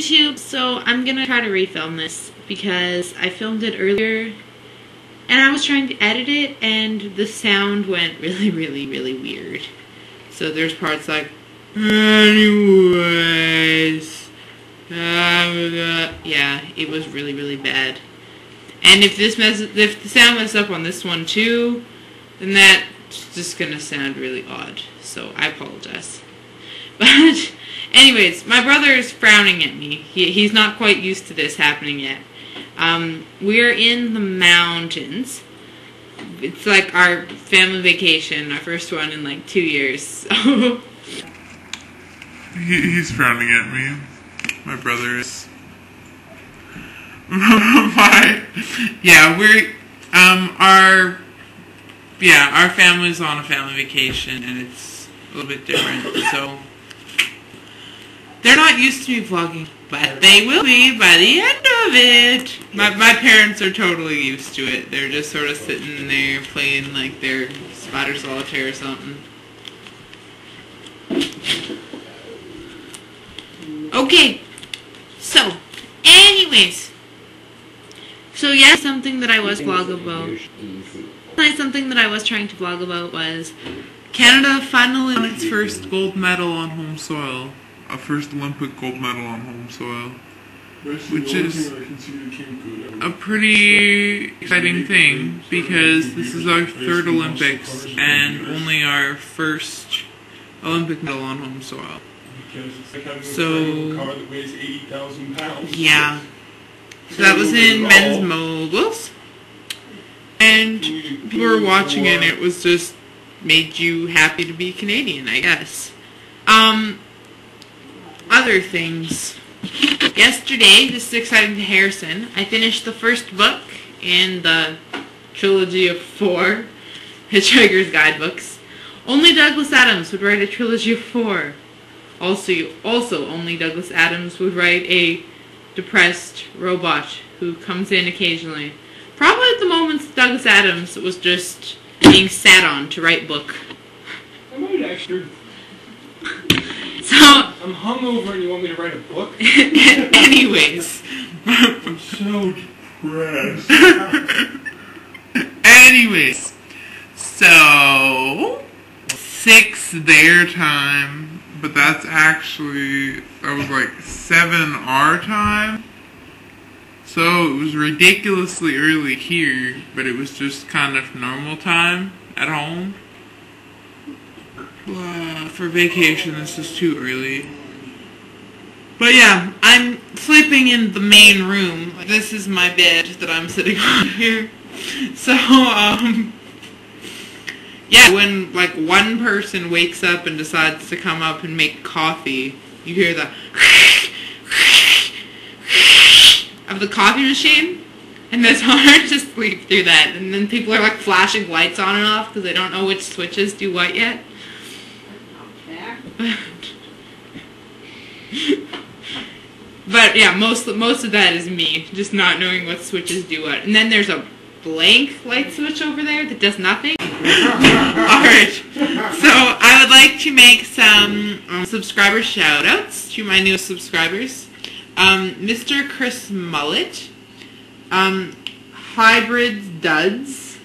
YouTube, so I'm gonna try to refilm this because I filmed it earlier and I was trying to edit it and the sound went really weird. So there's parts like, anyways, yeah, it was really bad. And if the sound messed up on this one too, then that's just gonna sound really odd. So I apologize. But anyways, my brother is frowning at me. He's not quite used to this happening yet. We're in the mountains. It's like our family vacation, our first one in like 2 years. So he's frowning at me. My brother is. Our family's on a family vacation and it's a little bit different. So they're not used to me vlogging, but they will be by the end of it. My parents are totally used to it. They're just sort of sitting there playing like their Spider Solitaire or something. Okay, so anyways, something that I was trying to vlog about was Canada finally won its first gold medal on home soil. A first Olympic gold medal on home soil, which is a pretty exciting thing because this is our third Olympics and only our first Olympic medal on home soil. So yeah, so that was in men's moguls, and people were watching it and it was just made you happy to be Canadian, I guess. Other things. Yesterday, this is exciting to Harrison, I finished the first book in the trilogy of 4 Hitchhiker's Guidebooks. Only Douglas Adams would write a trilogy of 4. Also, only Douglas Adams would write a depressed robot who comes in occasionally. Probably at the moments Douglas Adams was just being sat on to write book. I might actually. So I'm hungover and you want me to write a book? Anyways. I'm so depressed. Anyways. So 6 their time, but that was like 7 our time. So it was ridiculously early here, but it was just kind of normal time at home. For vacation, this is too early. But yeah, I'm sleeping in the main room. This is my bed that I'm sitting on here. So, yeah, when like one person wakes up and decides to come up and make coffee, you hear the of the coffee machine, and it's hard to sleep through that. And then people are like flashing lights on and off because they don't know which switches do what yet. But yeah, most of that is me just not knowing what switches do what. And then there's a blank light switch over there that does nothing. Alright, so I would like to make some subscriber shoutouts to my newest subscribers. Mr. Chris Mullet, Hybrid Duds,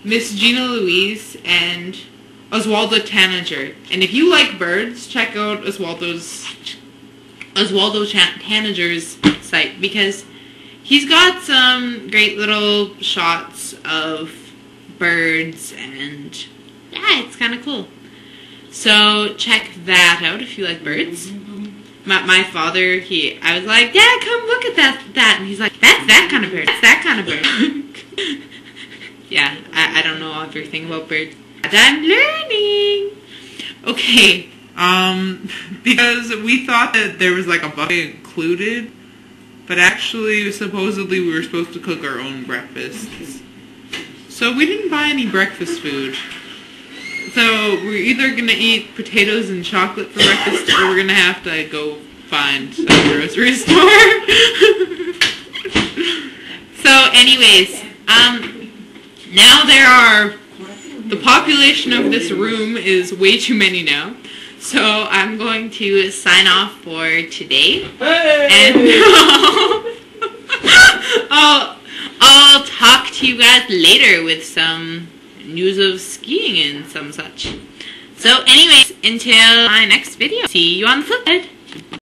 Miss Gina Louise, and Oswaldo Tanager. And if you like birds, check out Oswaldo Tanager's site because he's got some great little shots of birds and yeah, it's kind of cool. So check that out if you like birds. My father, I was like, Dad, come look at that, and he's like, that's that kind of bird. That's that kind of bird. Yeah, I don't know everything about birds. I'm learning. Okay, because we thought that there was like a buffet included, but actually, supposedly, we were supposed to cook our own breakfasts. So we didn't buy any breakfast food. So we're either gonna eat potatoes and chocolate for breakfast, or we're gonna have to go find a grocery store. So, anyways, now the population of this room is way too many now. So I'm going to sign off for today. Hey! And I'll talk to you guys later with some news of skiing and some such. So anyways, until my next video, see you on the flip side.